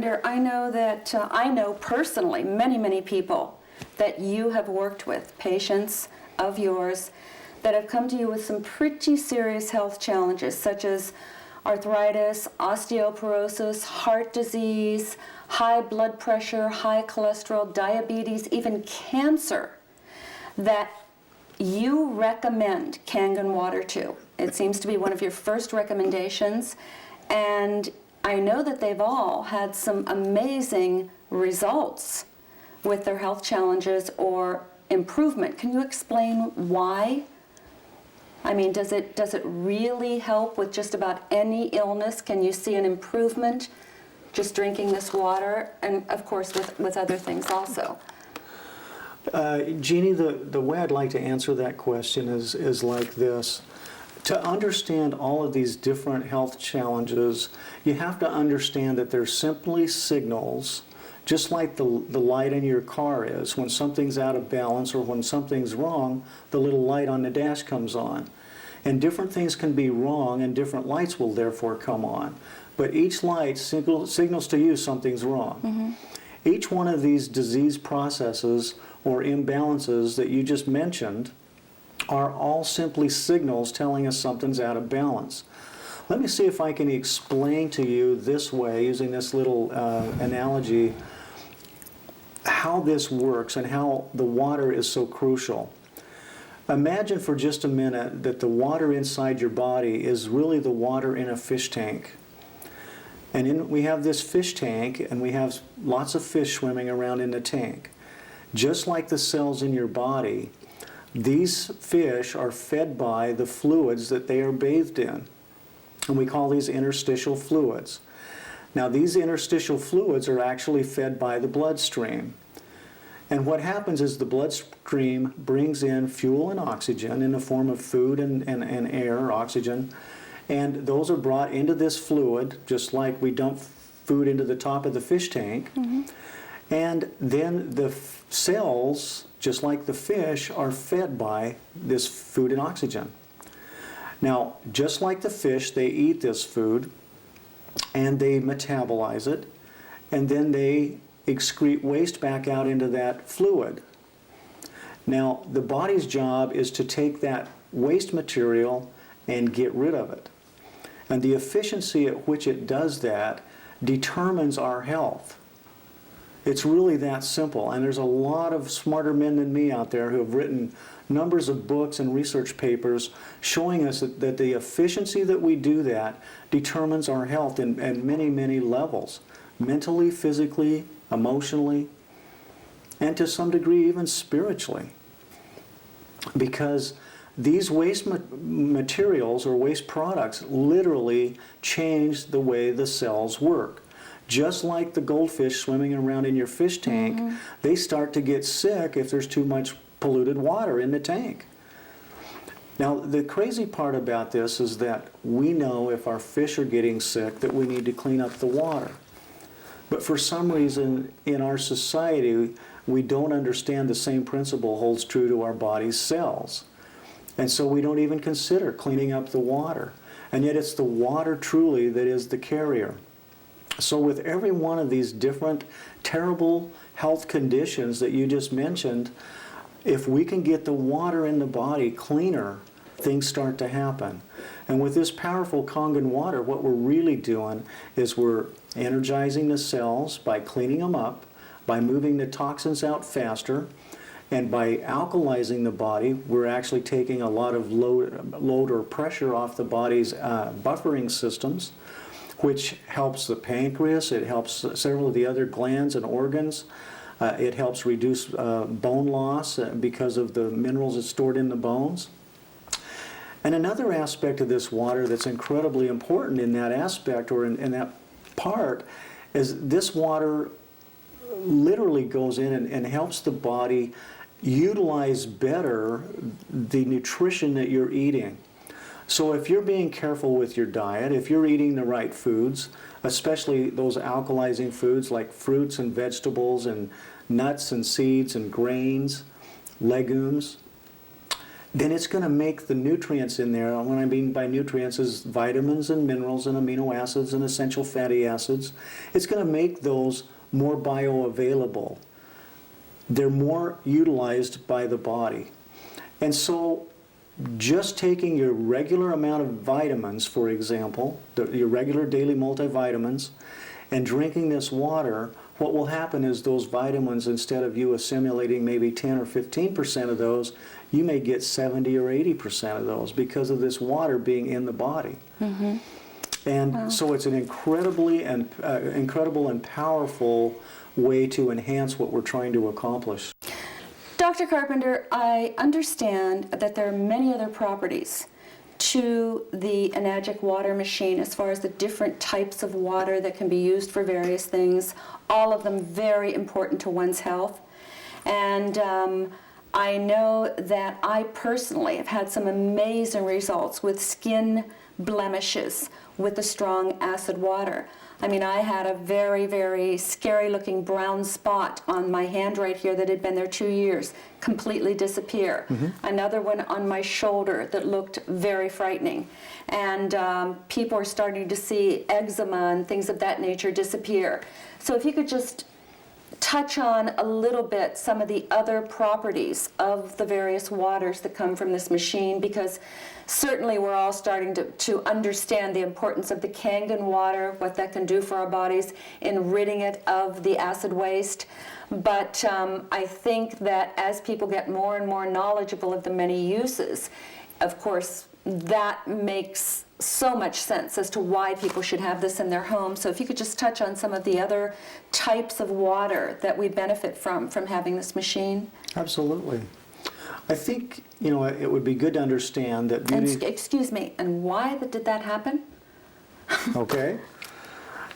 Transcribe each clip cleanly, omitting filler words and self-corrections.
I know that I know personally many people that you have worked with, patients of yours, that have come to you with some pretty serious health challenges, such as arthritis, osteoporosis, heart disease, high blood pressure, high cholesterol, diabetes, even cancer, that you recommend Kangen water to. It seems to be one of your first recommendations, and I know that they've all had some amazing results with their health challenges or improvement. Can you explain why? I mean, does it really help with just about any illness? Can you see an improvement just drinking this water? And of course with other things also. Jeannie, the way I'd like to answer that question is like this. To understand all of these different health challenges, you have to understand that they're simply signals, just like the light in your car is. When something's out of balance or when something's wrong, the little light on the dash comes on. And different things can be wrong and different lights will therefore come on. But each light signals to you something's wrong. Mm-hmm. Each one of these disease processes or imbalances that you just mentioned are all simply signals telling us something's out of balance. Let me see if I can explain to you this way, using this little analogy, how this works and how the water is so crucial. Imagine for just a minute that the water inside your body is really the water in a fish tank. And we have this fish tank, and we have lots of fish swimming around in the tank. Just like the cells in your body, these fish are fed by the fluids that they are bathed in. And we call these interstitial fluids. Now, these interstitial fluids are actually fed by the bloodstream. And what happens is the bloodstream brings in fuel and oxygen in the form of food and air, oxygen. And those are brought into this fluid, just like we dump food into the top of the fish tank. Mm-hmm. And then the cells, just like the fish, are fed by this food and oxygen. Now, just like the fish, they eat this food and they metabolize it, and then they excrete waste back out into that fluid. Now, the body's job is to take that waste material and get rid of it. And the efficiency at which it does that determines our health. It's really that simple, and there's a lot of smarter men than me out there who have written numbers of books and research papers showing us that the efficiency that we do that determines our health in many levels, mentally, physically, emotionally, and to some degree even spiritually. Because these waste materials or waste products literally change the way the cells work. Just like the goldfish swimming around in your fish tank, mm-hmm. they start to get sick if there's too much polluted water in the tank. Now, the crazy part about this is that we know if our fish are getting sick that we need to clean up the water. But for some reason in our society, we don't understand the same principle holds true to our body's cells. And so we don't even consider cleaning up the water. And yet it's the water truly that is the carrier. So with every one of these different terrible health conditions that you just mentioned, if we can get the water in the body cleaner, things start to happen. And with this powerful Kangen water, what we're really doing is we're energizing the cells by cleaning them up, by moving the toxins out faster, and by alkalizing the body, we're actually taking a lot of load or pressure off the body's buffering systems, which helps the pancreas, it helps several of the other glands and organs. It helps reduce bone loss because of the minerals that's stored in the bones. And another aspect of this water that's incredibly important in that aspect or in that part is this water literally goes in and helps the body utilize better the nutrition that you're eating. So if you're being careful with your diet, if you're eating the right foods, especially those alkalizing foods like fruits and vegetables and nuts and seeds and grains, legumes, then it's going to make the nutrients in there, and what I mean by nutrients is vitamins and minerals and amino acids and essential fatty acids, it's going to make those more bioavailable. They're more utilized by the body. And so just taking your regular amount of vitamins, for example, your regular daily multivitamins, and drinking this water, what will happen is those vitamins, instead of you assimilating maybe 10 or 15% of those, you may get 70 or 80% of those because of this water being in the body. Mm-hmm. And so it's an incredible and powerful way to enhance what we're trying to accomplish. Dr. Carpenter, I understand that there are many other properties to the Enagic water machine as far as the different types of water that can be used for various things, all of them very important to one's health. And I know that I personally have had some amazing results with skin blemishes with the strong acid water. I mean, I had a very, very scary looking brown spot on my hand right here that had been there 2 years, completely disappear. Mm-hmm. Another one on my shoulder that looked very frightening. And people are starting to see eczema and things of that nature disappear. So if you could just touch on a little bit some of the other properties of the various waters that come from this machine, because certainly we're all starting to understand the importance of the Kangen water, what that can do for our bodies in ridding it of the acid waste. But I think that as people get more and more knowledgeable of the many uses, of course, that makes so much sense as to why people should have this in their home. So if you could just touch on some of the other types of water that we benefit from having this machine. Absolutely. I think, it would be good to understand that beauty... And, excuse me, and why did that happen? Okay.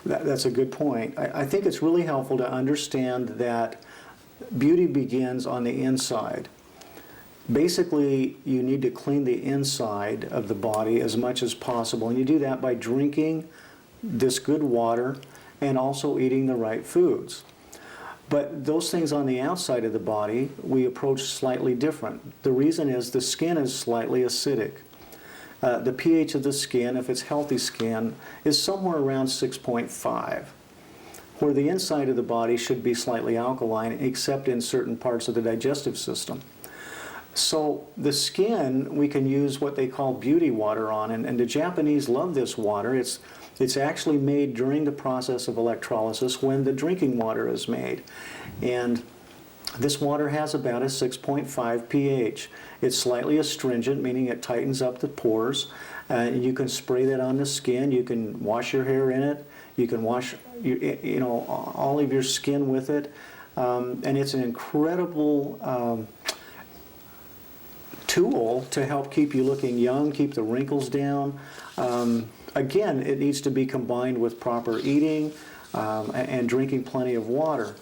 That's a good point. I think it's really helpful to understand that beauty begins on the inside. Basically, you need to clean the inside of the body as much as possible, and you do that by drinking this good water and also eating the right foods. But those things on the outside of the body, we approach slightly different. The reason is the skin is slightly acidic. The pH of the skin, if it's healthy skin, is somewhere around 6.5, where the inside of the body should be slightly alkaline, except in certain parts of the digestive system. So the skin, we can use what they call beauty water on, and the Japanese love this water. It's actually made during the process of electrolysis when the drinking water is made. And this water has about a 6.5 pH. It's slightly astringent, meaning it tightens up the pores. You can spray that on the skin. You can wash your hair in it. You can wash all of your skin with it. And it's an incredible tool to help keep you looking young, keep the wrinkles down. Again, it needs to be combined with proper eating and drinking plenty of water.